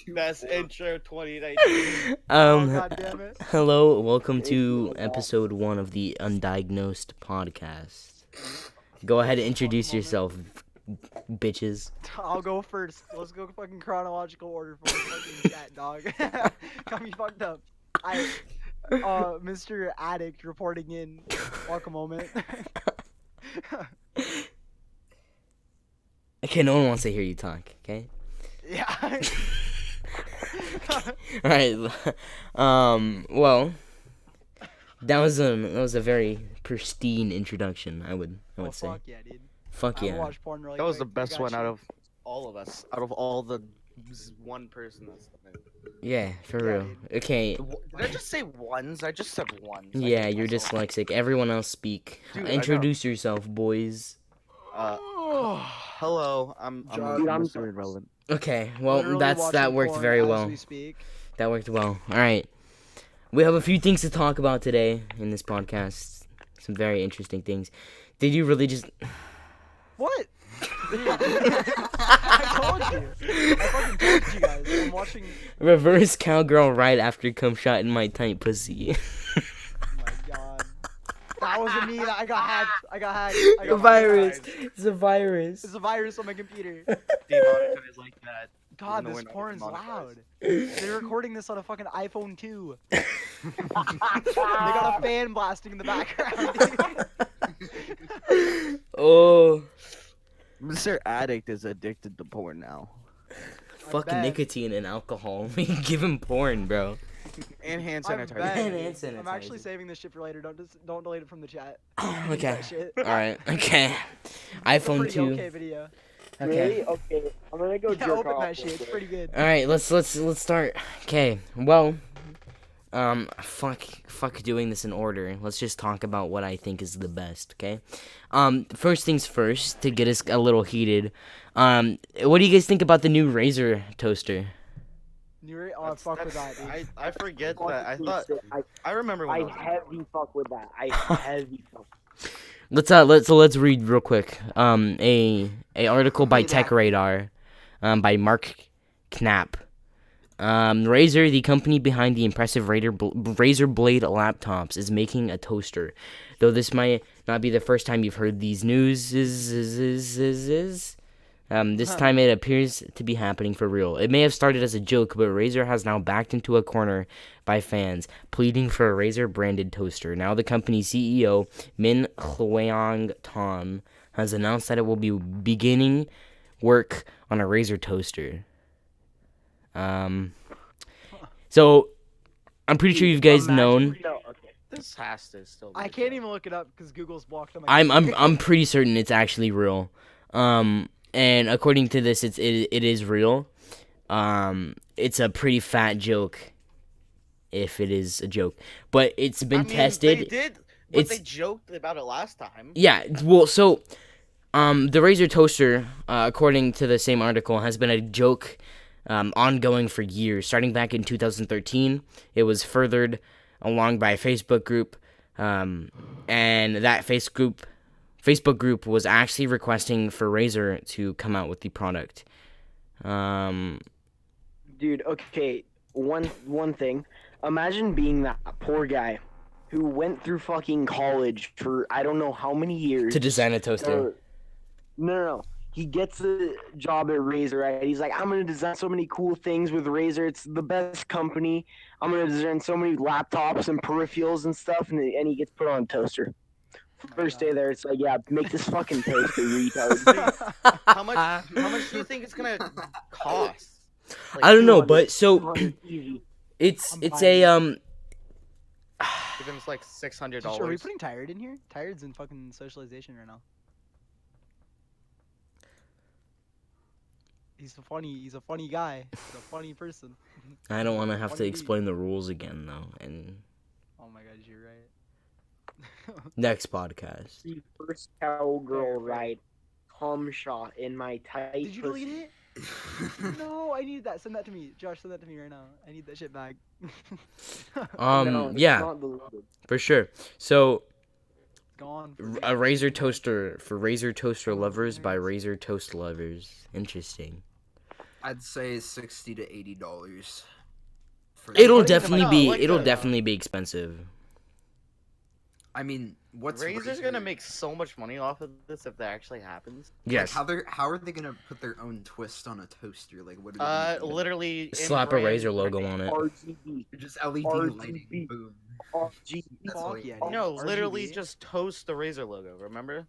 Best intro 2019. Oh, Um, God damn it. hello, welcome to episode 1 of the Undiagnosed podcast. Go ahead and introduce Fuck moment. yourself, bitches. I'll go first. Let's go fucking chronological order for the fucking chat, dog. Got me fucked up. Mr. Addict reporting in. Walk a moment. Okay, no one wants to hear you talk, okay? Yeah. Alright, well, that was a very pristine introduction, I would Oh, say. fuck yeah, dude. Fuck I yeah. watch porn really That was the quick. I best got one you. out of all of us. Out of all the one person that's. Yeah, for Yeah, real. Okay, Did I just say ones? I just said ones. I yeah, hate you're myself. dyslexic. Everyone else speak. Dude, I know. Introduce yourself, boys. Hello. I'm Mr. Irrelevant. Okay, well, Literally that watching worked porn very as well. we speak. That worked well. All right. We have a few things to talk about today in this podcast. Some very interesting things. Did you really just... What? I told you. I fucking told you guys. I'm watching. Reverse cowgirl right after cum shot in my tight pussy. Oh my god. That wasn't me. I got hacked. I got hacked. I A got virus. hacked. It's a virus. It's a virus on my computer. Demonetized like that. God, Even though this we're not porn's demonetized. loud. They're recording this on a fucking iPhone 2. They got a fan blasting in the background. Oh. Mr. Addict is addicted to porn now. Fuck bet. nicotine and alcohol. We give him porn, bro. And hand I sanitizer. bet. And hand I'm actually sanitizer. saving this shit for later. Don't delete it from the chat. Delete Okay. that shit. Alright. Okay. It's a iPhone pretty 2. okay video. Okay. Really? Okay, I'm gonna go Yeah, jerk open off. that shit. It's pretty good. All right, let's start. Okay, well, fuck doing this in order. Let's just talk about what I think is the best. Okay, first things first, to get us a little heated. What do you guys think about the new Razer toaster? Oh, fuck with that, dude. I forget that. I thought. I remember when I I was heavy fuck with that. I heavy fuck. Let's read real quick. A article by Read Tech that. Radar, by Mark Knapp. Razer, the company behind the impressive Razer Blade laptops, is making a toaster. Though this might not be the first time you've heard these news, this time it appears to be happening for real. It may have started as a joke, but Razer has now backed into a corner by fans, pleading for a Razer-branded toaster. Now the company's CEO, Min Hwang Ton, has announced that it will be beginning work on a Razer toaster. So I'm pretty sure you guys known. No, okay. This has to still. Be I a can't joke. even look it up because Google's blocked on my I'm computer. pretty certain it's actually real. And according to this, it is real. It's a pretty fat joke, if it is a joke. But it's been I mean, tested. They did. But It's- they joked about it last time. Yeah, well, so the Razer toaster, according to the same article, has been a joke ongoing for years. Starting back in 2013, it was furthered along by a Facebook group, and that Facebook group was actually requesting for Razer to come out with the product. Dude, okay. One thing. Imagine being that poor guy who went through fucking college for I don't know how many years. To design a toaster. No. He gets a job at Razer, right? He's like, I'm gonna design so many cool things with Razer. It's the best company. I'm gonna design so many laptops and peripherals and stuff, and he gets put on a toaster. First day there, it's like, yeah, make this fucking toaster, retard. How much do you think it's gonna cost? Like, I don't know, 200, but so 200 easy. it's I'm it's buying a even it's like $600. Are we putting Tired in here? Tired's in fucking socialization right now. He's a funny guy. He's a funny person. I don't want to have What to do you explain the rules again though. And Oh my god, you're right. next podcast. The first cowgirl ride, cum shot in my tight Did you pussy. delete it? No, I need that. Send that to me. Josh, send that to me right now. I need that shit back. No, it's Yeah, not deleted. for sure. So gone. A Razer toaster for Razer toaster lovers by Razer toast lovers. Interesting. I'd say $60 to $80. It'll What do you definitely know, be. like It'll the- definitely be expensive. I mean, what's Razer's gonna make so much money off of this if that actually happens. Yes. How are they gonna put their own twist on a toaster? Like, what are they gonna do? Literally Slap a in-brand Razer logo on it. RGB. Just LED RGB. lighting, boom. RGB. That's Fuck all yeah, you- dude. No, literally RGB? just toast the Razer logo. Remember,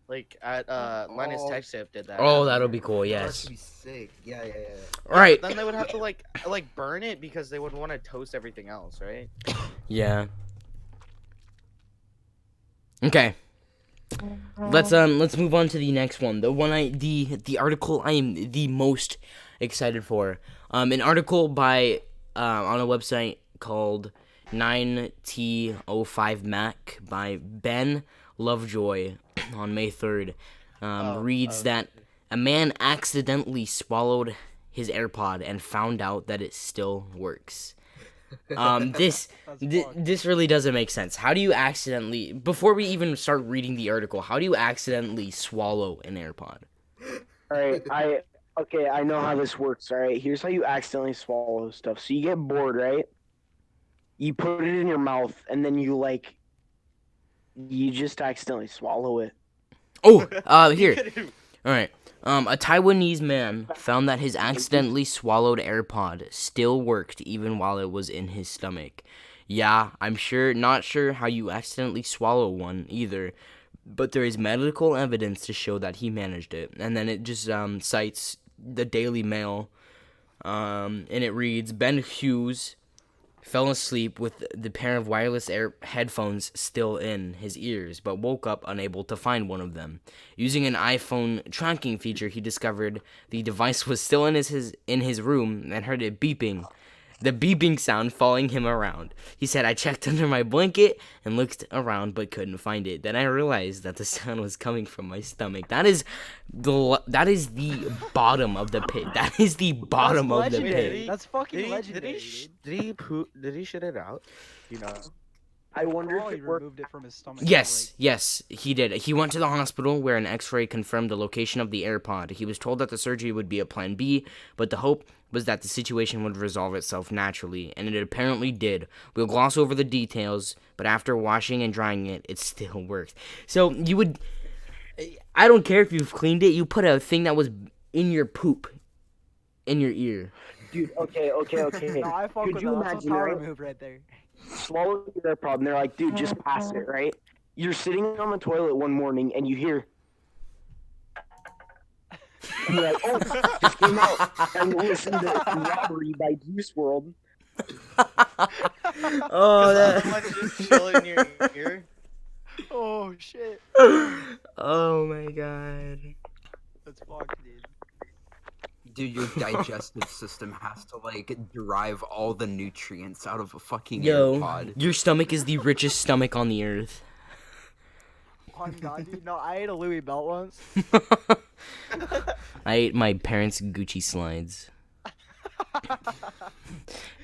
like at Linus Oh. Tech Tip did that. Oh, that'll be cool. Oh, that Yes. should be sick. Yeah. All right. Then they would have to like burn it because they would want to toast everything else, right? Yeah. Okay. Let's move on to the next one. The article I am the most excited for. An article by on a website called 9T05Mac by Ben Lovejoy on May 3rd. Reads that a man accidentally swallowed his AirPod and found out that it still works. This really doesn't make sense. How do you accidentally, before we even start reading the article, how do you accidentally swallow an AirPod? All right, I know how this works. All right, here's how you accidentally swallow stuff. So you get bored, right? You put it in your mouth, and then you just accidentally swallow it. Oh, here. All right. A Taiwanese man found that his accidentally swallowed AirPod still worked even while it was in his stomach. Yeah, not sure how you accidentally swallow one either, but there is medical evidence to show that he managed it. And then it just cites the Daily Mail, and it reads, Ben Hughes fell asleep with the pair of wireless headphones still in his ears, but woke up unable to find one of them. Using an iPhone tracking feature, he discovered the device was still in his room and heard it beeping. The beeping sound following him around. He said, I checked under my blanket and looked around but couldn't find it. Then I realized that the sound was coming from my stomach. That is the bottom of the pit. That is the bottom of the pit. That's fucking legendary. Did he shit it out? You know. I wonder if Probably it worked. removed it from his stomach. Yes, he did. He went to the hospital where an x-ray confirmed the location of the AirPod. He was told that the surgery would be a plan B, but the hope was that the situation would resolve itself naturally, and it apparently did. We'll gloss over the details, but after washing and drying it, it still worked. So you would... I don't care if you've cleaned it, you put a thing that was in your poop in your ear. Dude, okay. No, I fuck Could with you that. That's a imagine, power right? move right there. Swallow your AirPod, and they're like, dude, just pass it, right? You're sitting on the toilet one morning, and you hear... And you're like, oh, just came out and listen to Robbery by Juice WRLD. Oh, Someone just chilling in your ear. Oh shit. Oh my god. That's fucked, dude. Dude, your digestive system has to like derive all the nutrients out of a fucking Yo, AirPod. your stomach is the richest stomach on the earth. Oh my god, dude. No, I ate a Louis belt once. I ate my parents' Gucci slides.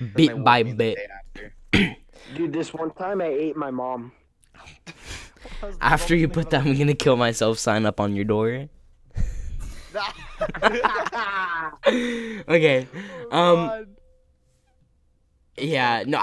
Then they Bit woke by me the bit. day after. Dude, this one time I ate my mom. That was the After most you thing put about that I'm gonna kill myself sign up on your door. Okay. God. Yeah, no,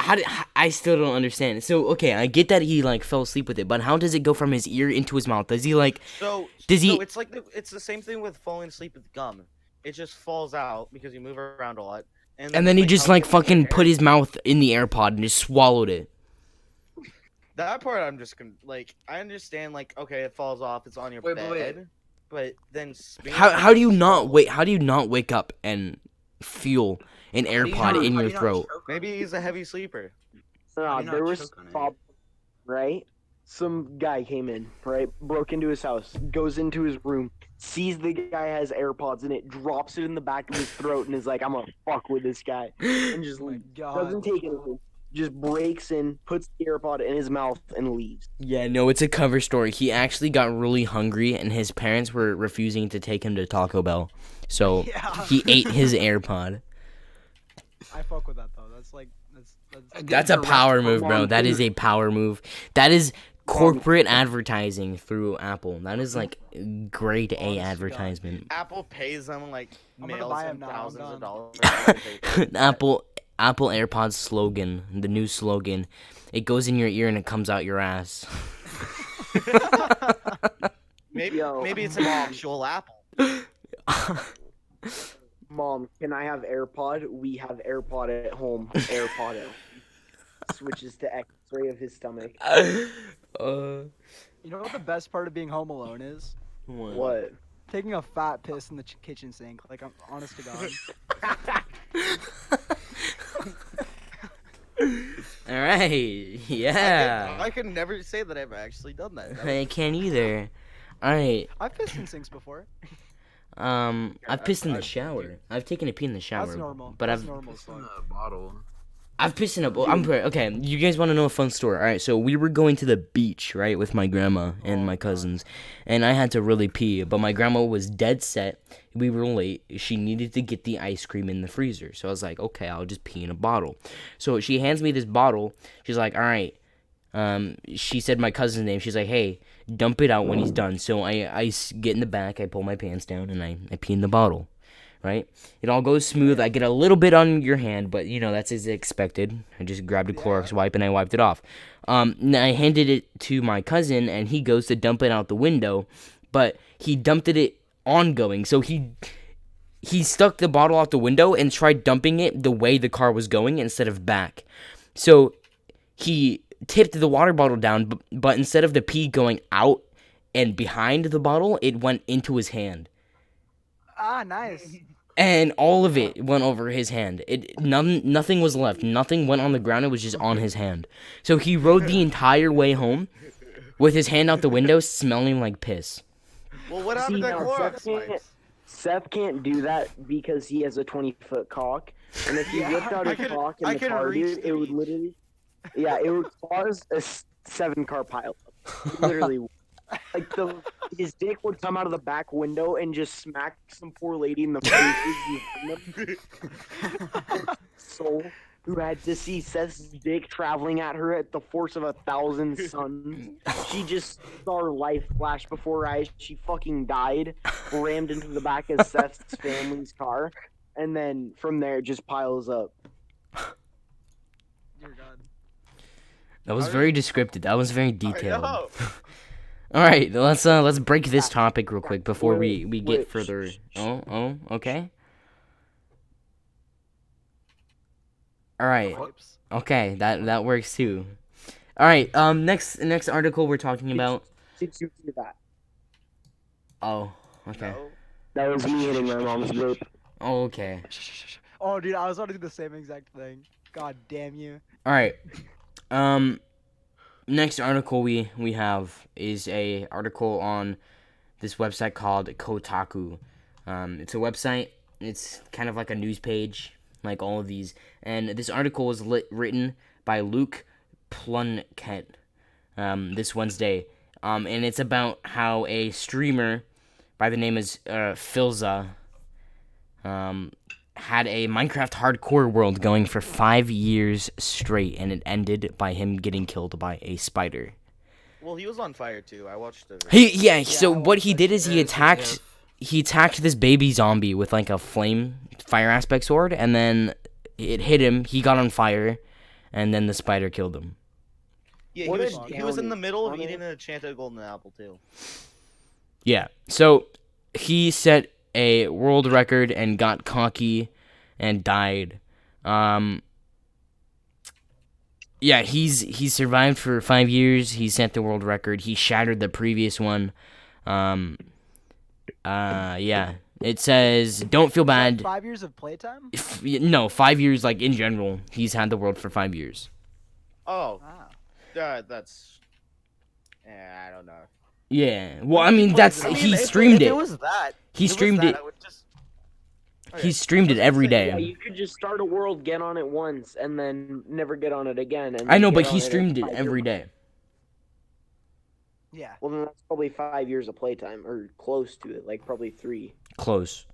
I still don't understand. So, okay, I get that he like fell asleep with it, but how does it go from his ear into his mouth? Does he like So Does he- So it's like it's the same thing with falling asleep with gum. It just falls out because you move around a lot. and then he just like fucking put his mouth in the AirPod and just swallowed it. That part I'm just gonna like. I understand like okay, it falls off, it's on your Wait, but bed, but then How do you not wake up and feel an How do you AirPod not- in how do your you not throat? choke on Maybe it? he's a heavy sleeper. No, do you there not was choke on it? Bob, right? Some guy came in, right? Broke into his house, goes into his room, sees the guy has AirPods in it, drops it in the back of his throat, and is like, "I'm gonna fuck with this guy," and just Oh my leaves. god. Doesn't take anything. Just breaks in, puts the AirPod in his mouth, and leaves. Yeah, no, it's a cover story. He actually got really hungry, and his parents were refusing to take him to Taco Bell, so Yeah. he ate his AirPod. I fuck with that though. That's That's a power move, bro. Mom, That is a power move. That is corporate advertising through Apple. That is like grade A Honest to God. advertisement. Apple pays them like I'm gonna mails buy them 'em now, I'm thousands of done. dollars. for advertising. Apple AirPods slogan, the new slogan. It goes in your ear and it comes out your ass. Maybe Yo, it's an Mom. actual Apple. Mom, can I have AirPod? We have AirPod at home. AirPod. Switches to X-ray of his stomach. You know what the best part of being home alone is? What? Taking a fat piss in the kitchen sink. Like, I'm honest to God. All right, yeah. I can never say that I've actually done that. I can't either. All right. I've pissed in sinks before. I've pissed in the shower. I've taken a pee in the shower. That's normal. But That's I've normal as It's in fuck. a bottle. I've pissed in a. Okay. You guys want to know a fun story? All right. So we were going to the beach, right, with my grandma and my cousins, and I had to really pee, but my grandma was dead set. We were late. She needed to get the ice cream in the freezer, so I was like, okay, I'll just pee in a bottle. So she hands me this bottle. She's like, all right. She said my cousin's name. She's like, hey, dump it out when he's done. So I get in the back. I pull my pants down and I pee in the bottle. Right? It all goes smooth. I get a little bit on your hand, but that's as expected. I just grabbed a Clorox wipe and I wiped it off. Now I handed it to my cousin and he goes to dump it out the window, but he dumped it ongoing. So he stuck the bottle out the window and tried dumping it the way the car was going instead of back. So he tipped the water bottle down, but instead of the pee going out and behind the bottle, it went into his hand. Ah, nice. And all of it went over his hand. Nothing was left. Nothing went on the ground. It was just on his hand. So he rode the entire way home with his hand out the window, smelling like piss. Well, what happened to that now, Clorox wipes? Seth can't do that because he has a 20-foot cock, and if he Yeah, whipped out I his could- cock in I the could car, reach dude, the it would beach. literally, it would cause a 7-car pileup. Literally, like his dick would come out of the back window and just smack some poor lady in the face. Soul who had to see Seth's dick traveling at her at the force of 1,000 suns. She just saw her life flash before her eyes. She fucking died, rammed into the back of Seth's family's car, and then from there it just piles up. Dear God. That was very descriptive. That was very I detailed. know. All right, let's break this topic real quick before we get Wait, further. Oh, okay. All right. Wipes. Okay, that works too. All right. Next article we're talking about. Did you see that? Oh, okay. No. That was me hitting my mom's vape. Oh, okay. Oh, dude, I was about to do the same exact thing. God damn you. All right. Next article we have is a article on this website called Kotaku. It's a website. It's kind of like a news page, like all of these. And this article was written by Luke Plunkett this Wednesday. And it's about how a streamer by the name is Filza had a Minecraft hardcore world going for 5 years straight, and it ended by him getting killed by a spider. Well, he was on fire too. I watched the. So I what he watched did that is shit. he attacked this baby zombie with like a fire aspect sword, and then it hit him. He got on fire, and then the spider killed him. Yeah, What he was in the middle of downy. eating an enchanted golden apple too. Yeah. So he set a world record and got cocky and died. Yeah, he's survived for 5 years. He set the world record. He shattered the previous one. Yeah. It says, don't feel Is that bad. 5 years of playtime? No, 5 years, like, in general. He's had the world for 5 years. Oh, Ah. that's. I don't know. Yeah. Well, I mean, he streamed if it. it was that. He if it was streamed that, it. I would just. He streamed it every Yeah, day. you could just start a world, get on it once, and then never get on it again. And I know, then but get he on streamed it 5 every years. day. Yeah. Well, then that's probably 5 years of playtime, or close to it, like probably 3. Close.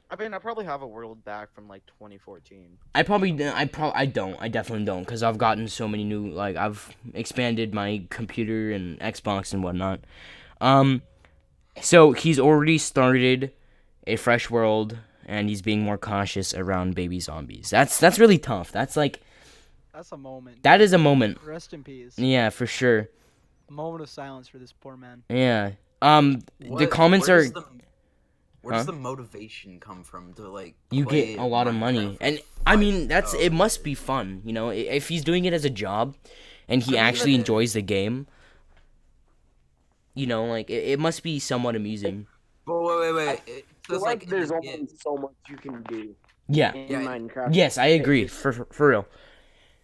I mean, I probably have a world back from like 2014. I definitely don't, because I've gotten so many new, like, I've expanded my computer and Xbox and whatnot. So he's already started a fresh world, and he's being more cautious around baby zombies. That's really tough. That's like, That's a moment. that is a moment. Rest in peace. Yeah, for sure. A moment of silence for this poor man. Yeah. The comments are, Where does Huh? the motivation come from to like? you play get a lot of money, Minecraft for and I mean, five- it must be fun, you know, if he's doing it as a job, and he I mean, actually that- enjoys the game. You know, like, it must be somewhat amusing. But wait. It I says feel like in there's the only game- so much you can do Yeah. in Yeah, Minecraft. Yes, I agree. For real.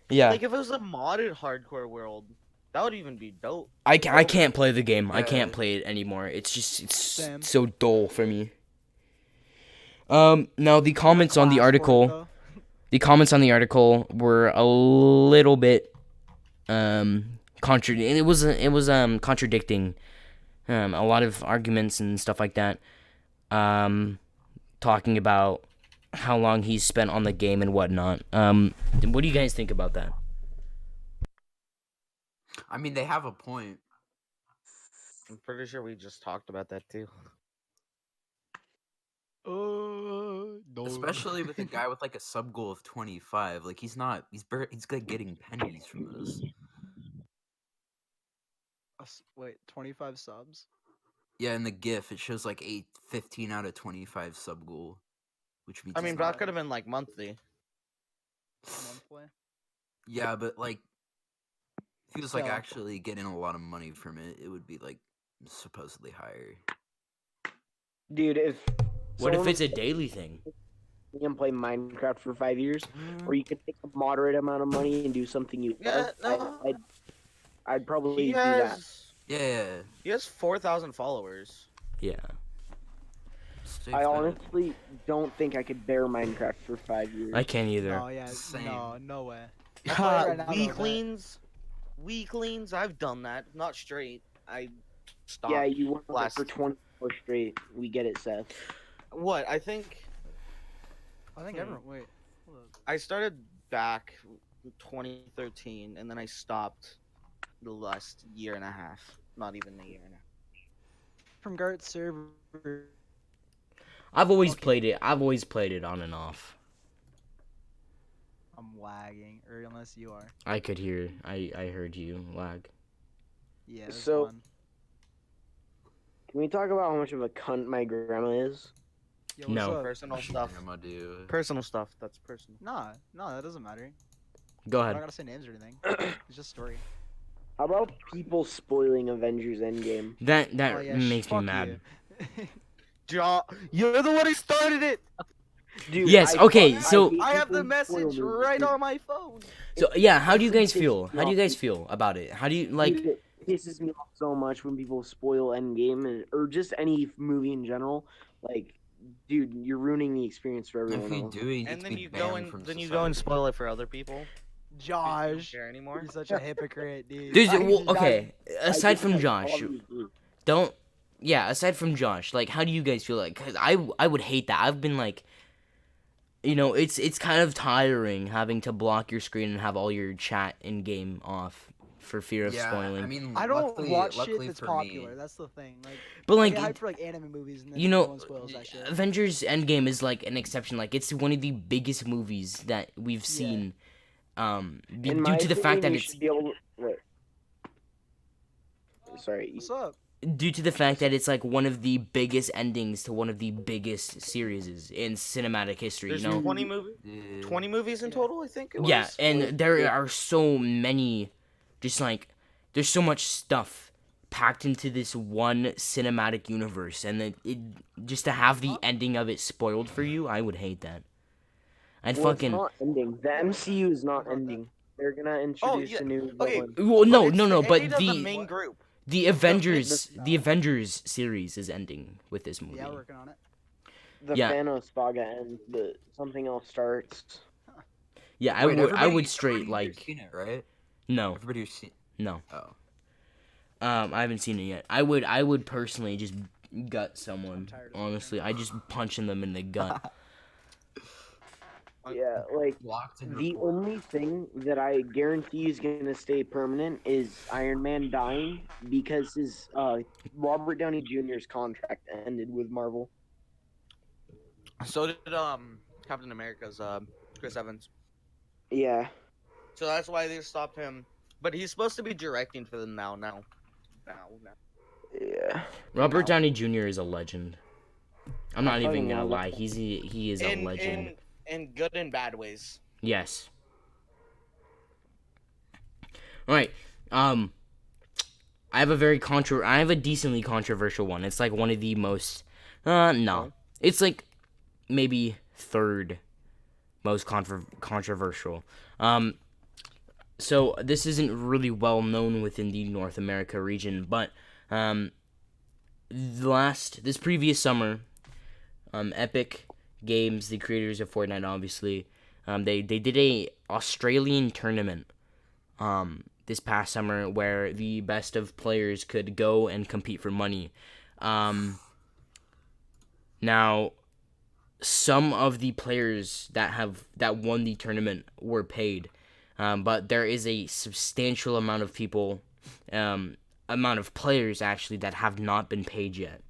Yeah. Like if it was a modded hardcore world, that would even be dope. I can't play the game. I Yeah. can't play it anymore. It's Same. so dull for me. Now the comments on the Class for it, article, though. were a little bit contradicting. It was contradicting a lot of arguments and stuff like that. Talking about how long he's spent on the game and whatnot. What do you guys think about that? I mean, they have a point. I'm pretty sure we just talked about that too. No. Especially with a guy with like a sub goal of 25. Like he's like getting pennies from this. Wait, 25 subs? Yeah, in the GIF it shows like 15 out of 25 sub goal, which means I mean, he's that not- could have been like monthly. Monthly? Yeah, but like if he was like So- actually getting a lot of money from it, it would be like supposedly higher. Dude, if What if someone it's a daily thing? can play Minecraft for 5 years, or you can take a moderate amount of money and do something you Yeah, love, no. I'd probably He do that. has Yeah. he has 4,000 followers. Yeah. State's I bad. honestly don't think I could bear Minecraft for 5 years. I can't either. Oh yeah, Same. no way. I'll play it right now, though, but- Weaklings. I've done that. Not straight. I stopped. Yeah, you went on it last. for 24 straight. We get it, Seth. What? I think I think everyone. Wait. Hold up. I started back 2013, and then I stopped the last year and a half. Not even a year and a half. From Gart's server. I've always played it. I've always played it on and off. I'm lagging, or unless you are. I could hear. I heard you lag. Yeah. It's So- fun. Can we talk about how much of a cunt my grandma is? Yo, what's No. up? Personal stuff. Grandma do. Personal stuff. That's personal. Nah, that doesn't matter. Go I don't ahead. gotta say names or anything. It's just story. How about people spoiling Avengers Endgame? That Oh, yeah, makes me fuck mad. you. John, you're the one who started it. Dude, Yes, okay, so- hate I have people the who message spoil right movies. on my phone. So yeah, how do you guys It feel? pisses me How do you off. guys feel about it? How do you like? Dude, it pisses me off so much when people spoil Endgame or just any movie in general. Like, dude, you're ruining the experience for If everyone you else. do, he And gets then to be you go banned and from then you go and society. spoil it for other people. You don't Josh, care anymore. you're such a hypocrite, dude. There's I- well, okay. I Aside just, from like, Josh, obviously- don't. Yeah, aside from Josh, like, how do you guys feel like? Cause I would hate that. I've been like, you know, it's kind of tiring having to block your screen and have all your chat in game off for fear of Yeah, spoiling. I mean, I don't luckily, watch shit luckily that's for popular. Me, That's the thing. Like, but I like, get hyped for like anime movies, and then you no know, one spoils that shit. Avengers Endgame is like an exception. Like, it's one of the biggest movies that we've seen. In Due my to the fact opinion, that you it's should be able to- wait. Sorry. What's up? due to the fact that it's like one of the biggest endings to one of the biggest series in cinematic history. There's You know. 20 movies. yeah. 20 movies in Yeah. total, I think it was. Yeah, and Wait, there yeah. are so many, just like, there's so much stuff packed into this one cinematic universe, and it just to have the ending of it spoiled for you, I would hate that. I'd Well, fucking it's not ending. The MCU is not About that. ending. They're gonna introduce yeah, a new okay. villain. well, no, it's no, the no, but ending of the the main group. the Avengers series is ending with this movie. Yeah, we're working on it. The yeah. Thanos saga ends, but something else starts. Yeah, I Wait, would everybody- straight everybody here's like seen it, right? no, Everybody here's seen. no. Oh, I haven't seen it yet. I would personally just gut someone. tired of Honestly, I just punching them in the gut. Yeah, like Locked and the report. only thing that I guarantee is gonna stay permanent is Iron Man dying because his Robert Downey Jr.'s contract ended with Marvel. So did Captain America's Chris Evans. Yeah. So that's why they stopped him. But he's supposed to be directing for them now. Now. Yeah. Robert No. Downey Jr. is a legend. I'm not I even fucking gonna love lie. him. He is a legend. In good and bad ways. Yes. All right. I have a decently controversial one. It's like one of the most. No. It's like maybe third most controversial. So this isn't really well known within the North America region, but this previous summer, Epic Games, the creators of Fortnite, obviously, they did a Australian tournament this past summer where the best of players could go and compete for money. Now, some of the players that won the tournament were paid, but there is a substantial amount of amount of players actually that have not been paid yet.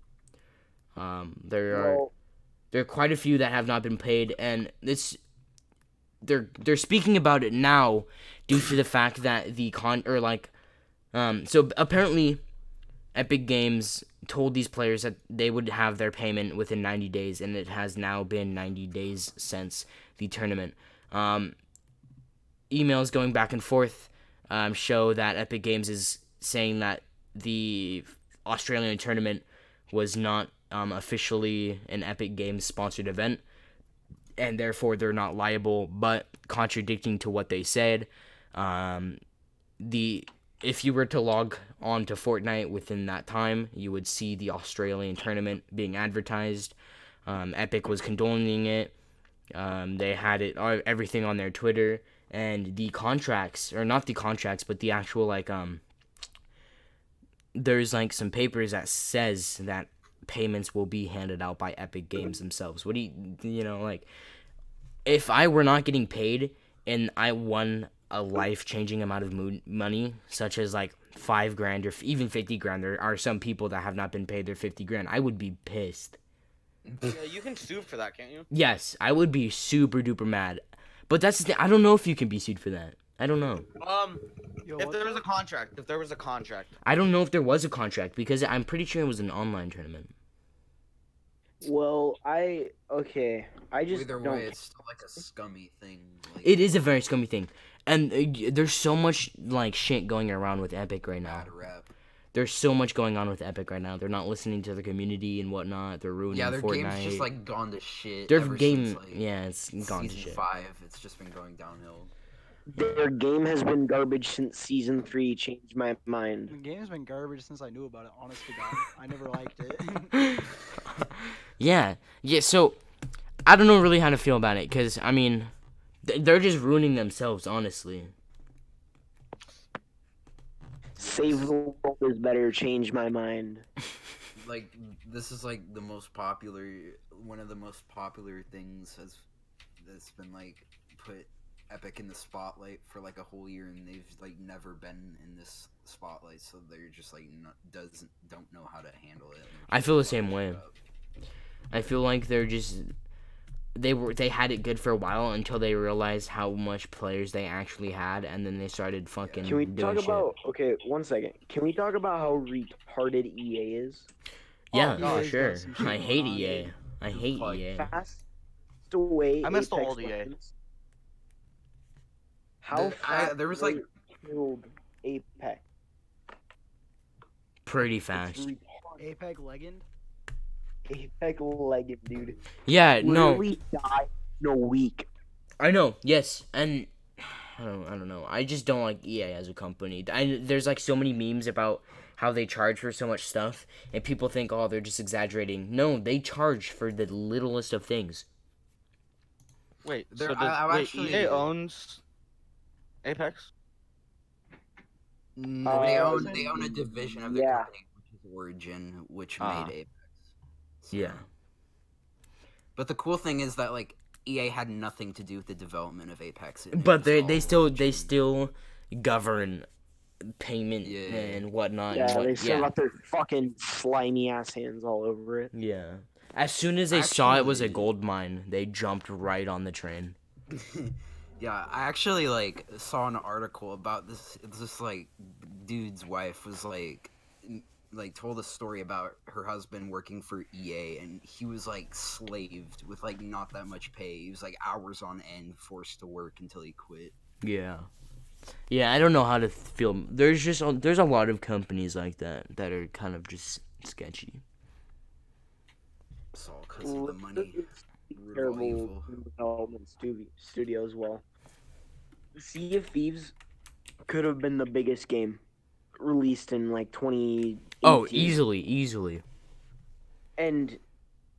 There are quite a few that have not been paid, and they're speaking about it now due to the fact that so apparently Epic Games told these players that they would have their payment within 90 days, and it has now been 90 days since the tournament. Emails going back and forth show that Epic Games is saying that the Australian tournament was not officially an Epic Games sponsored event, and therefore they're not liable, but contradicting to what they said. If you were to log on to Fortnite within that time, you would see the Australian tournament being advertised. Epic was condoning it. They had everything on their Twitter, and the contracts, or not the contracts, but the actual there's some papers that says that payments will be handed out by Epic Games themselves. What do if I were not getting paid and I won a life-changing amount of money, such as $5,000 or even $50,000, there are some people that have not been paid their $50,000. I would be pissed. Yeah, you can sue for that, can't you? Yes, I would be super duper mad. But that's the thing. I don't know if you can be sued for that. I don't know. If there was a contract. I don't know if there was a contract because I'm pretty sure it was an online tournament. Well, I just Either don't. way, it's still like a scummy thing. It is a very scummy thing. And there's so much shit going around with Epic right now. Bad rep. There's so much going on with Epic right now. They're not listening to the community and whatnot. They're ruining Yeah, their Fortnite. game's just gone to shit. Their ever game, since, it's gone to season shit. 5. It's just been going downhill. Their game has been garbage since season 3. Changed my mind. The game's been garbage since I knew about it. Honest to God, I never liked it. Yeah. So I don't know really how to feel about it because I mean, they're just ruining themselves, honestly. Save the world is better. Changed my mind. This is the most popular, one of the most popular things that's been put Epic in the spotlight for a whole year, and they've never been in this spotlight, so they're just don't know how to handle it. I feel the same way. I feel like they're just they had it good for a while until they realized how much players they actually had, and then they started fucking Can we doing talk shit. about? Okay, 1 second. Can we talk about how retarded EA is? Yeah, Oh, for EA's sure. got some shit I going hate on. EA. I hate Fuck. EA. Fast away. I missed the Apex old EA. Legends. How fast there was they killed Apex? Pretty It's fast. retarded. Apex Legend. Apex Legend, dude. Yeah, no. Literally died in a week. I know, yes, and I don't know. I just don't like EA as a company. There's so many memes about how they charge for so much stuff, and people think, oh, they're just exaggerating. No, they charge for the littlest of things. Wait, There- so I've wait, actually- EA owns Apex? No, they Uh, own a division of the yeah. company, which is Origin, which Ah. made Apex. So- Yeah. But the cool thing is that like EA had nothing to do with the development of Apex. It But was they all still Bungie. govern payment Yeah. and whatnot. Yeah, and what, they still yeah. got their fucking slimy ass hands all over it. Yeah. As soon as they saw it was a Actually- gold mine, they jumped right on the train. Yeah, I actually like saw an article about this. This like dude's wife was like told a story about her husband working for EA, and he was like slaved with like not that much pay. He was like hours on end, forced to work until he quit. Yeah. Yeah, I don't know how to feel. There's a lot of companies like that are kind of just sketchy. It's all because of the money. Root of all Terrible evil. development studio as well. Sea of Thieves could have been the biggest game released in like 2018. Oh, easily. And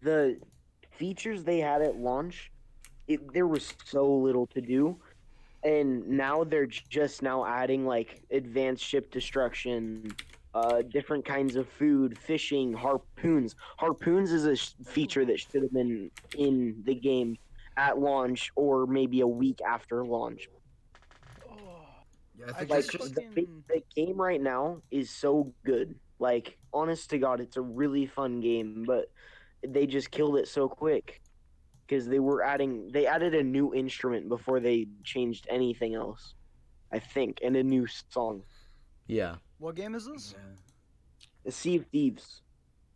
the features they had at launch, there was so little to do. And now they're just now adding like advanced ship destruction, different kinds of food, fishing, harpoons. Harpoons is a feature that should have been in the game at launch or maybe a week after launch. Oh, Yeah, I I think Like it's just the game right now is so good. Like honest to God, it's a really fun game, but they just killed it so quick because they added a new instrument before they changed anything else. I think, and a new song. Yeah. what game is this? yeah. The Sea of Thieves.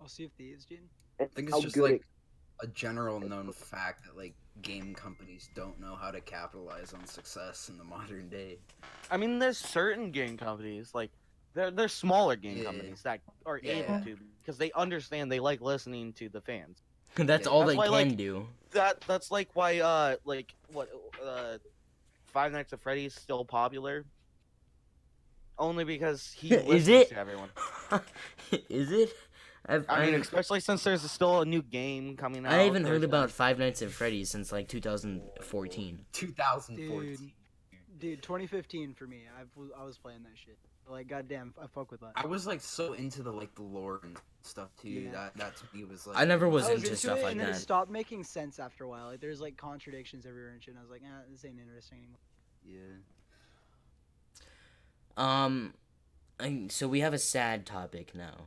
I'll see if these, dude. And I think how it's just good like a general known fact that like game companies don't know how to capitalize on success in the modern day. I mean, there's certain game companies like they're smaller game Yeah. companies that are Yeah. able to because they understand they like listening to the fans. That's Yeah. all That's they why, can like, do. That's like why like what Five Nights at Freddy's still popular. Only because he Is listens it? to everyone. Is it? I mean, especially since there's still a new game coming out. I haven't heard there's, about like- Five Nights at Freddy's since like 2014. 2014. Dude, 2015 for me. I was playing that shit. Like, goddamn, I fuck with that. I was like so into the lore and stuff too. Yeah. That to me was like I never was I was into into stuff it, like and then it that. stopped making sense after a while. Like, there's like contradictions everywhere and shit. And I was like, this ain't interesting anymore. Yeah. So we have a sad topic now.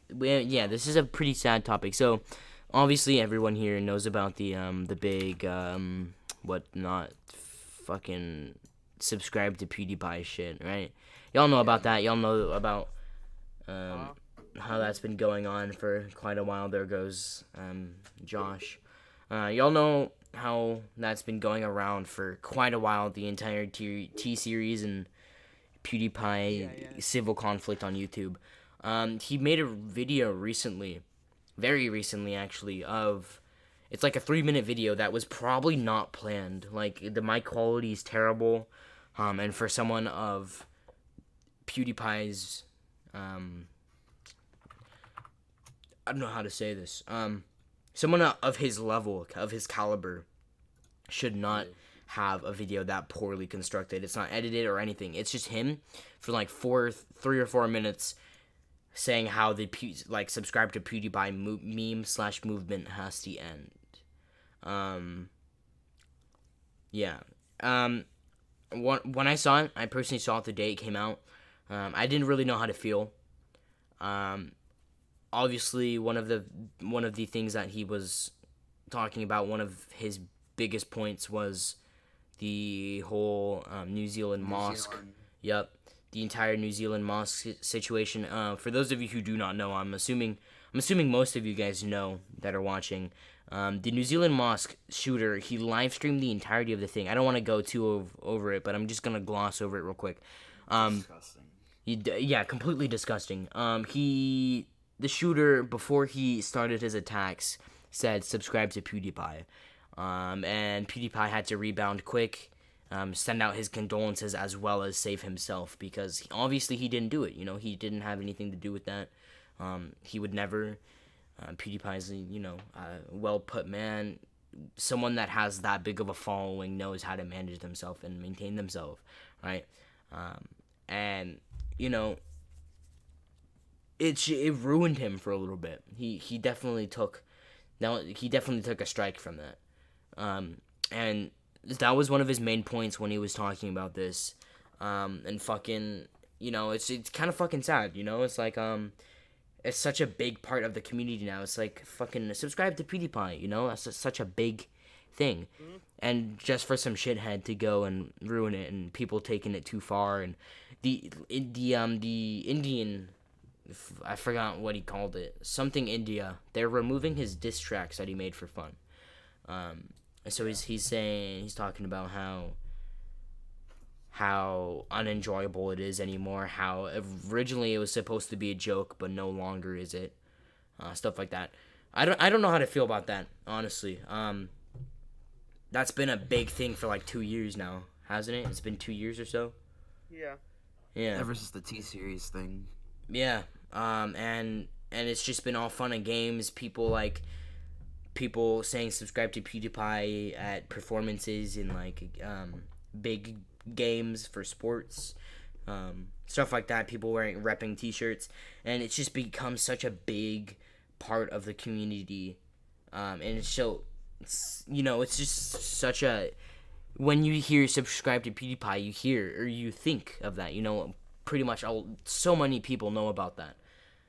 This is a pretty sad topic. So, obviously, everyone here knows about the big fucking subscribe to PewDiePie shit, right? Y'all know about that. Y'all know about how that's been going on for quite a while. There goes Josh. Y'all know how that's been going around for quite a while. The entire T series and PewDiePie civil conflict on YouTube. He made a video recently, very recently actually, it's like a 3-minute video that was probably not planned. Like the mic quality is terrible, and for someone of PewDiePie's, I don't know how to say this. Someone of his level, of his caliber, should not have a video that poorly constructed. It's not edited or anything. It's just him for like 3 or 4 minutes saying how the subscribe to PewDiePie meme/movement has to end. When I saw it, I personally saw it the day it came out. I didn't really know how to feel. Obviously, one of the things that he was talking about, one of his biggest points was the whole New Zealand mosque. Yep, the entire New Zealand mosque situation. For those of you who do not know, I'm assuming most of you guys know that are watching. The New Zealand mosque shooter, he live streamed the entirety of the thing. I don't want to go too over it, but I'm just gonna gloss over it real quick. Disgusting. Completely disgusting. The shooter, before he started his attacks, said subscribe to PewDiePie. And PewDiePie had to rebound quick, send out his condolences as well as save himself because obviously he didn't do it. You know, he didn't have anything to do with that. He would never. PewDiePie's a well put man. Someone that has that big of a following knows how to manage themselves and maintain themselves, right? And it ruined him for a little bit. He definitely took a strike from that. And that was one of his main points when he was talking about this. And fucking, it's kind of fucking sad, It's like it's such a big part of the community now. It's like fucking subscribe to PewDiePie, That's such a big thing. Mm-hmm. And just for some shithead to go and ruin it, and people taking it too far, and the Indian, I forgot what he called it, something India. They're removing his diss tracks that he made for fun. And so he's talking about how unenjoyable it is anymore. How originally it was supposed to be a joke, but no longer is it. Stuff like that. I don't know how to feel about that, honestly. That's been a big thing for like 2 years now, hasn't it? It's been 2 years or so. Yeah. Yeah. Ever since the T-Series thing. Yeah. And it's just been all fun and games. People saying subscribe to PewDiePie at performances in like big games for sports, stuff like that. People repping T-shirts, and it's just become such a big part of the community. And it's just such a, when you hear subscribe to PewDiePie, you hear or you think of that. Pretty much so many people know about that,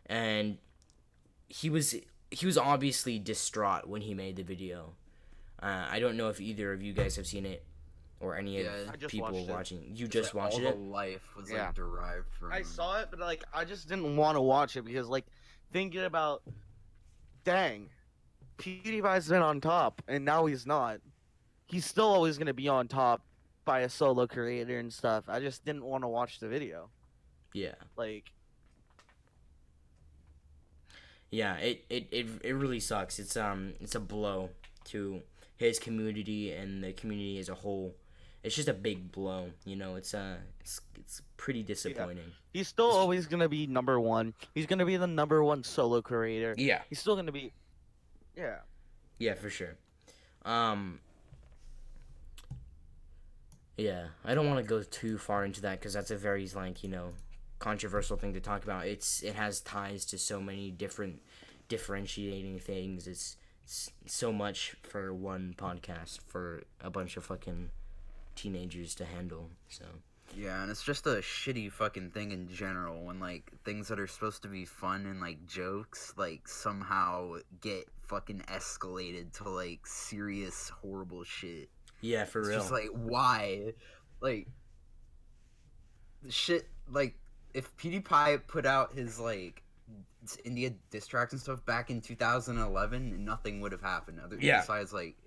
and he was obviously distraught when he made the video. I don't know if either of you guys have seen it, or any I of just people watched it. watching. You just watched all it? the life was Yeah. like derived from. I saw it, but like I just didn't want to watch it because like thinking about, dang, PewDiePie's been on top and now he's not. He's still always gonna be on top by a solo creator and stuff. I just didn't want to watch the video. Yeah. Like, Yeah, it really sucks. It's a blow to his community and the community as a whole. It's just a big blow, it's pretty disappointing. he's still always gonna be number one. He's gonna be the number one solo creator. Yeah. He's still gonna be, yeah. Yeah, for sure. Yeah, I don't want to go too far into that because that's a very controversial thing to talk about. It has ties to so many different differentiating things. It's so much for one podcast for a bunch of fucking teenagers to handle. So Yeah, and it's just a shitty fucking thing in general when like things that are supposed to be fun and like jokes like somehow get fucking escalated to like serious horrible shit. yeah, for It's real. just like why? Like the shit like if PewDiePie put out his like India diss tracks and stuff back in 2011, nothing would have happened. Yeah. Besides like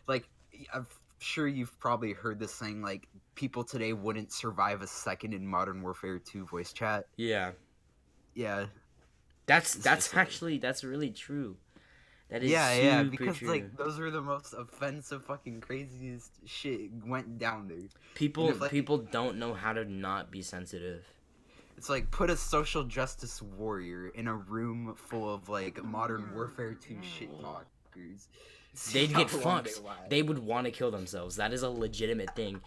like I'm sure you've probably heard this saying like people today wouldn't survive a second in Modern Warfare 2 voice chat. Yeah, Yeah. that's just like- actually that's really true. That is Yeah, super because true. like those are the most offensive fucking craziest shit went down there. people if, like- people don't know how to not be sensitive. It's like put a social justice warrior in a room full of like Modern Warfare 2 shit talkers. See They'd how get long fucked. they last. They would want to kill themselves. That is a legitimate thing.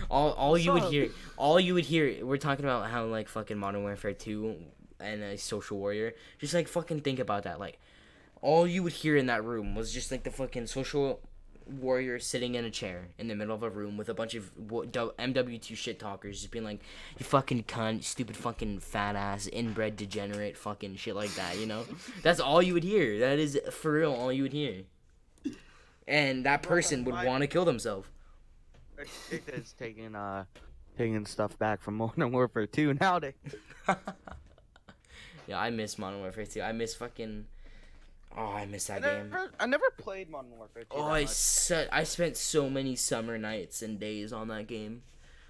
all you would So- hear. We're talking about how like fucking Modern Warfare 2 and a social warrior. Just like fucking think about that. Like all you would hear in that room was just like the fucking social warrior sitting in a chair in the middle of a room with a bunch of MW2 shit talkers just being like, you fucking cunt, stupid fucking fat ass, inbred degenerate, fucking shit like that, That's all you would hear. That is for real all you would hear. And that person would want to kill themselves. I think it's taking stuff back from Modern Warfare 2 nowadays. Yeah, I miss Modern Warfare 2. I miss fucking... Oh, I miss that game. I never played Modern Warfare 2 Oh, that much. I spent so many summer nights and days on that game.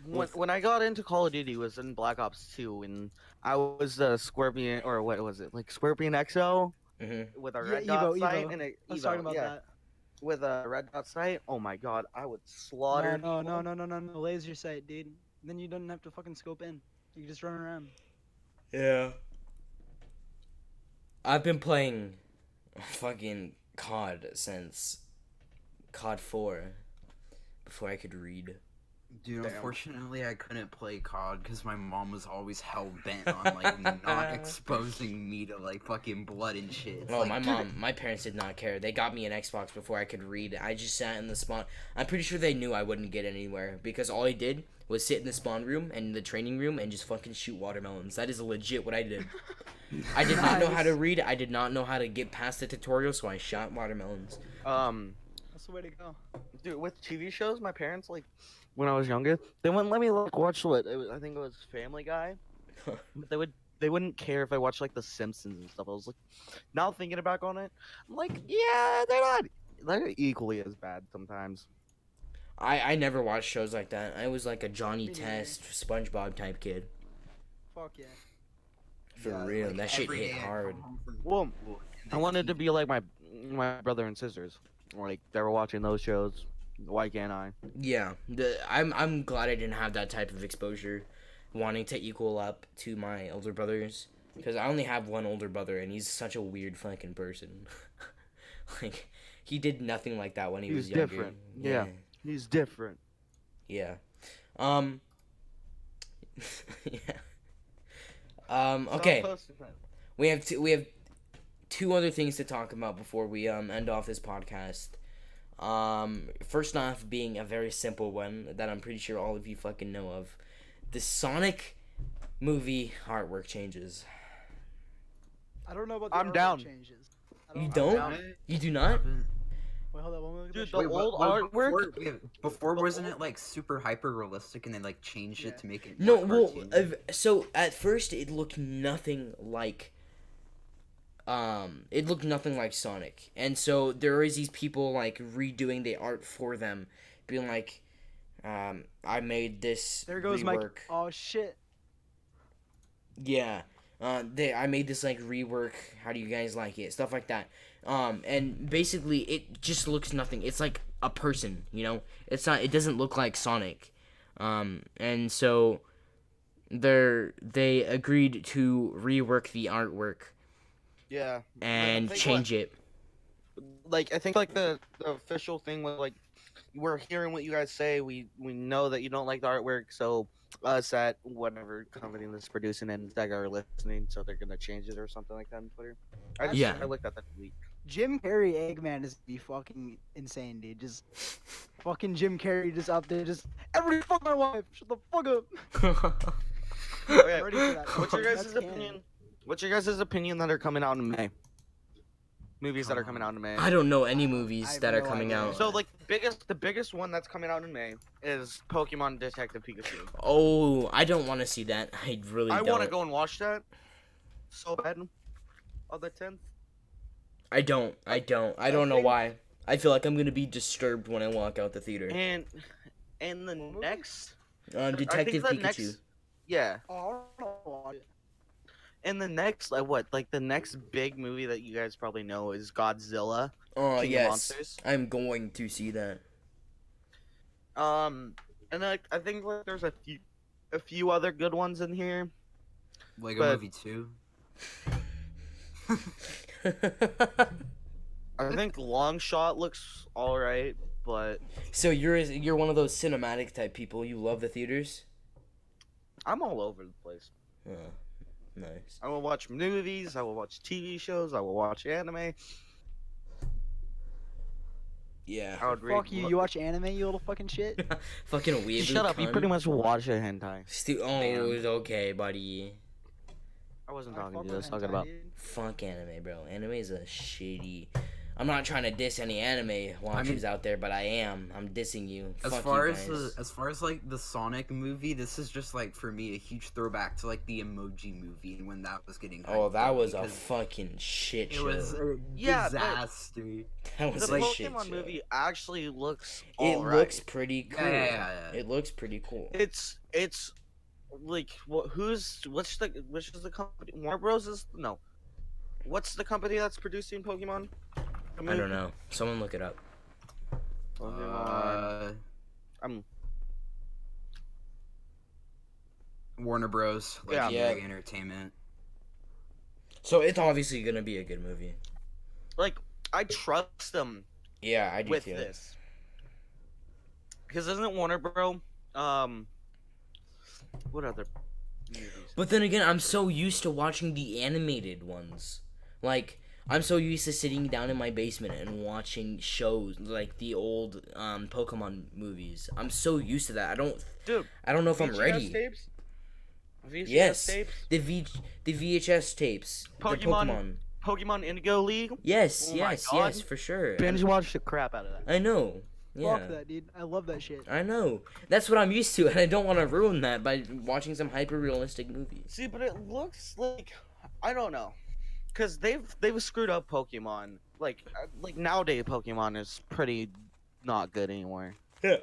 When I got into Call of Duty, it was in Black Ops 2, and I was the Scorpion, or what was it, like Scorpion XO Mm-hmm. with a Yeah, red dot Evo, sight, Evo. and I was talking about that. with a red dot sight. Oh my god, I would slaughter. No, people. laser sight, dude. Then you don't have to fucking scope in. You can just run around. Yeah. I've been playing fucking COD since COD 4 before I could read. Dude, Damn. unfortunately, I couldn't play COD because my mom was always hell bent on like not exposing me to like fucking blood and shit. It's Oh, like, my parents did not care. They got me an Xbox before I could read. I just sat in the spawn. I'm pretty sure they knew I wouldn't get anywhere because all I did was sit in the spawn room and the training room and just fucking shoot watermelons. That is legit what I did. I did not know how to read. I did not know how to get past the tutorial, so I shot watermelons. That's the way to go. Dude, with TV shows, my parents like when I was younger, they wouldn't let me like watch I think it was Family Guy, but they wouldn't care if I watched like The Simpsons and stuff. I was like, now thinking back on it, I'm like, yeah, they're equally as bad sometimes. I never watched shows like that. I was like a Johnny Me neither. Test, SpongeBob type kid. Fuck yeah. For yeah, real, like, that shit every hit day I hard. come home from Well, school and I they wanted to keep- be like my brother and sisters, like they were watching those shows. Why can't I? Yeah, I'm glad I didn't have that type of exposure, wanting to equal up to my older brothers, because I only have one older brother and he's such a weird fucking person. Like he did nothing like that when he He's was younger. different. Yeah. He's different. Yeah. Yeah. Okay. We have two other things to talk about before we end off this podcast. First off being a very simple one that I'm pretty sure all of you fucking know of. The Sonic movie artwork changes. I don't know about the I'm artwork down. changes. You I'm don't? down. You do not? Wait, hold on. Let me look at Dude, this the shit. old before, artwork. before wasn't it like super hyper realistic and they like changed Yeah. it to make it No, more well, cartoony? so at first it looked nothing like Sonic. And so there is these people like redoing the art for them, being like I made this There goes rework. Mike. Oh shit. Yeah. I made this like rework. How do you guys like it? Stuff like that. And basically it just looks nothing. It's like a person, you know? It doesn't look like Sonic. And so they agreed to rework the artwork Yeah. and think change it. Like I think like the official thing was like we're hearing what you guys say. We know that you don't like the artwork, so us at whatever company that's producing it that are listening, so they're gonna change it or something like that on Twitter. Yeah. I looked at that tweet. Jim Carrey Eggman is be fucking insane, dude. Just fucking Jim Carrey just out there, just everybody fuck my wife. Shut the fuck up. Okay, I'm ready for that. what's your guys' That's opinion? canon. What's your guys' opinion that are coming out in May? Movies that are coming out in May. I don't know any I movies have that are no coming idea. out. So like the biggest one that's coming out in May is Pokemon Detective Pikachu. Oh, I don't want to see that. I really I don't. want to go and watch that so bad on the 10th. I don't know think- why. I feel like I'm gonna be disturbed when I walk out the theater. And the movie? next I Detective think the Pikachu. next, yeah, Oh, I don't know. and the next the next big movie that you guys probably know is Godzilla. Oh King of yes, Monsters. I'm going to see that. And I think like there's a few other good ones in here. Lego but- Movie 2. I think Long Shot looks all right, but So you're one of those cinematic type people. You love the theaters. I'm all over the place. Oh, nice. I will watch movies. I will watch TV shows. I will watch anime. Yeah. I would read. Fuck you. You watch anime, you little fucking shit. Fucking weird. Shut up! You pretty much watch a hentai. Oh, Damn. it's okay, buddy. I wasn't I talking fuck to you. I was with talking hentai, about. dude. Fuck anime, bro. Anime is a shitty. I'm not trying to diss any anime watchers out there, but I am. I'm dissing you. As Fuck far you as guys. as far as like the Sonic movie, this is just like for me a huge throwback to like the Emoji Movie and when that was getting. Oh, hyped that up was a because fucking shit It show. was a Yeah, but- disaster. That was The a shit Pokemon show. movie actually looks. It all looks right. pretty cool. Yeah. It looks pretty cool. It's like which is the company? Warner Bros. Is no. What's the company that's producing Pokemon? I don't know. Someone look it up. Pokemon. I'm Warner Bros. Yeah. Legendary Entertainment. So it's obviously gonna be a good movie. like I trust them Yeah, I do with too. this because isn't Warner Bro. What other movies? But then again, I'm so used to watching the animated ones. Like, I'm so used to sitting down in my basement and watching shows like the old Pokemon movies. I'm so used to that. Dude, I don't know if I'm VHS ready. tapes? VHS Yes, tapes? the VHS tapes. The Pokemon. Pokemon Indigo League? Yes, Oh my yes, God. yes, for sure. Binge watched the crap out of that. I know. Yeah. Fuck that, dude. I love that shit. I know. That's what I'm used to, and I don't want to ruin that by watching some hyper realistic movies. See, but it looks like I don't know, cause they've screwed up Pokemon. Like nowadays Pokemon is pretty not good anymore. Yeah.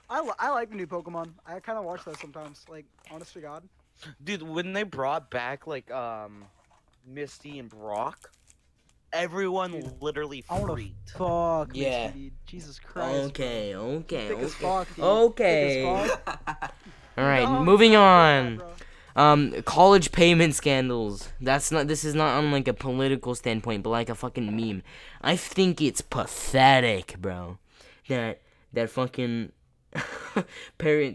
I like the new Pokemon. I kind of watch that sometimes. Like, honest to God. Dude, when they brought back like Misty and Brock, everyone Dude, literally I wanna freaked. Fuck. Yeah. Misty, dude. Jesus Christ. Okay, okay, Thick as okay. fuck, dude. Okay. Thick as fuck. All right, No, moving no, on. bro. College payment scandals. This is not on like a political standpoint, but like a fucking meme. I think it's pathetic, bro. That fucking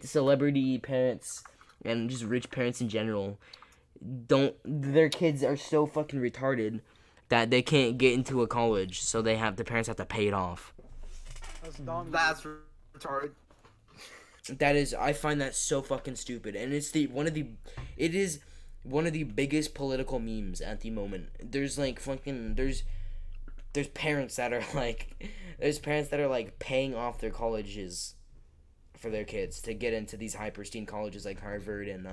celebrity parents, and just rich parents in general, their kids are so fucking retarded that they can't get into a college, so their parents have to pay it off. That's dumb. That's retarded. That is, I find that so fucking stupid, and it is one of the biggest political memes at the moment. There's like fucking there's parents that are like paying off their colleges for their kids to get into these high pristine colleges like Harvard and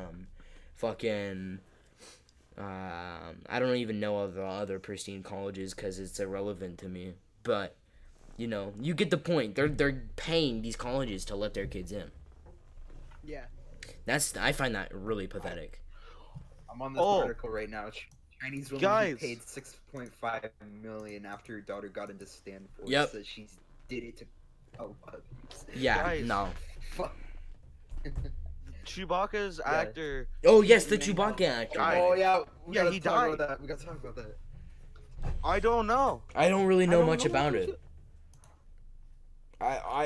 I don't even know of the other pristine colleges because it's irrelevant to me, but you know, you get the point. They're paying these colleges to let their kids in. Yeah. I find that really pathetic. I'm on this article right now. Chinese woman Guys. who paid $6.5 million after her daughter got into Stanford. Yep. Says she did it to help others. Yeah, Guys. no. Fuck. Chewbacca's Yeah. actor. Oh yes, the Chewbacca actor. Guy. Oh yeah, we Yeah, gotta he talk died. about that. We gotta talk about that. I don't know. I don't really I know don't much know about what it.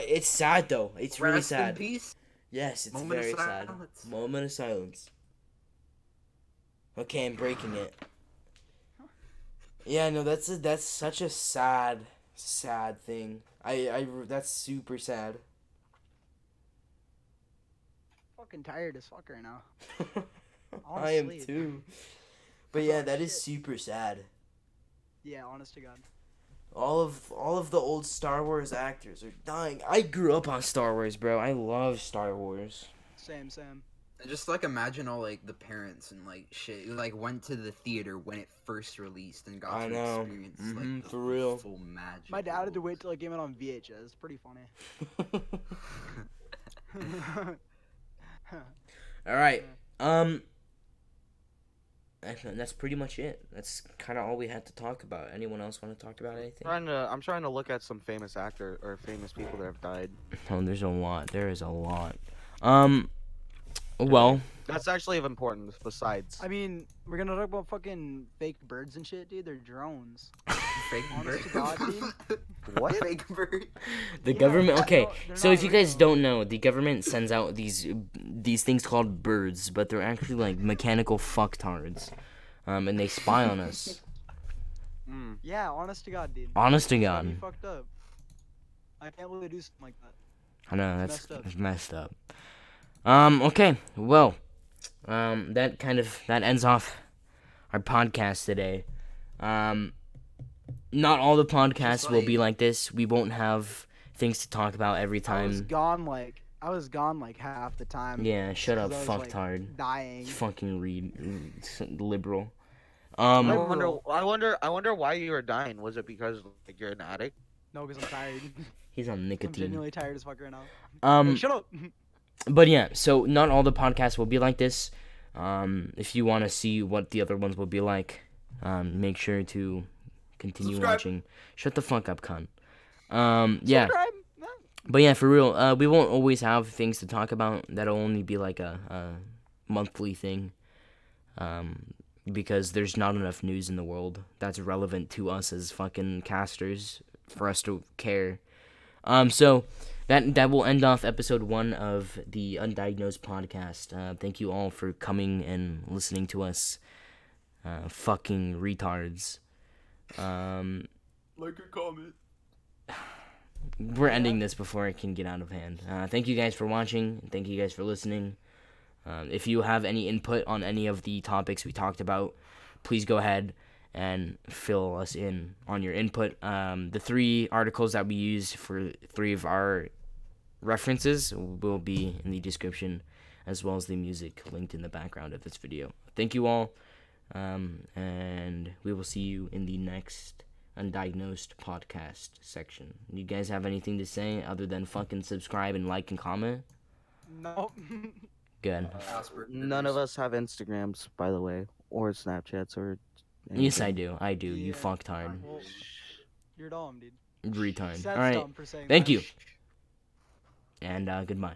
It's sad though. It's really Rest in sad. peace. Yes, it's Moment of very sad. silence. Moment of silence. Okay, I'm breaking it. Yeah, no, that's such a sad thing. That's super sad. Fucking tired as fuck right now. I am sleep. too. But yeah, Oh, that is shit. super sad. Yeah, honest to God. All of the old Star Wars actors are dying. I grew up on Star Wars, bro. I love Star Wars. Same. And just like imagine all like the parents and like shit who, like went to the theater when it first released and got I to know. experience Mhm, like the for real. full magic. My dad had to of wait till I came out on VHS. It's pretty funny. All right. Actually, that's pretty much it. That's kind of all we had to talk about. Anyone else want to talk about anything? I'm trying to look at some famous actor or famous people that have died. Oh, there's a lot. There is a lot. Well, That's actually of importance. Besides, I mean, we're gonna talk about fucking fake birds and shit, dude. They're drones. fake Honest bird. to God, dude. What? Fake bird. the Yeah, government. they're Okay, not- they're so not if you guys real. don't know, the government sends out these things called birds, but they're actually like mechanical fucktards, and they spy on us. Mm. Yeah, honest to God, dude. Honest to It's God. gotta be fucked up. I can't believe they do something like that. I know Messed up. that's messed up. Okay, well, that ends off our podcast today. Not all the podcasts will be like this. We won't have things to talk about every I was time. gone like half the time. Yeah, shut up, because I was, like, fucktard. Dying. Fucking liberal. I Liberal. wonder why you were dying. Was it because like you're an addict? No, because I'm tired. He's on I'm nicotine. genuinely tired as fuck right now. Hey, shut up. But yeah, so not all the podcasts will be like this. If you want to see what the other ones will be like, make sure to continue Subscribe. watching. Shut the fuck up, cunt. Yeah. Subscribe. No. But yeah, for real, we won't always have things to talk about. That'll only be like a monthly thing. Because there's not enough news in the world that's relevant to us as fucking casters for us to care. So that will end off episode 1 of the Undiagnosed podcast. Thank you all for coming and listening to us. Fucking retards. Like a comment. We're ending this before it can get out of hand. Thank you guys for watching. Thank you guys for listening. If you have any input on any of the topics we talked about, please go ahead and fill us in on your input. The 3 articles that we used for 3 of our references will be in the description, as well as the music linked in the background of this video. Thank you all, and we will see you in the next Undiagnosed podcast section. You guys have anything to say other than fucking subscribe and like and comment? No. Good. None of us have Instagrams, by the way, or Snapchats, or. Yes, I anything. do. I do. You Yeah. fucktard. Well, you're dumb, dude. Retard. That's All right. dumb for saying Thank that. you. And goodbye.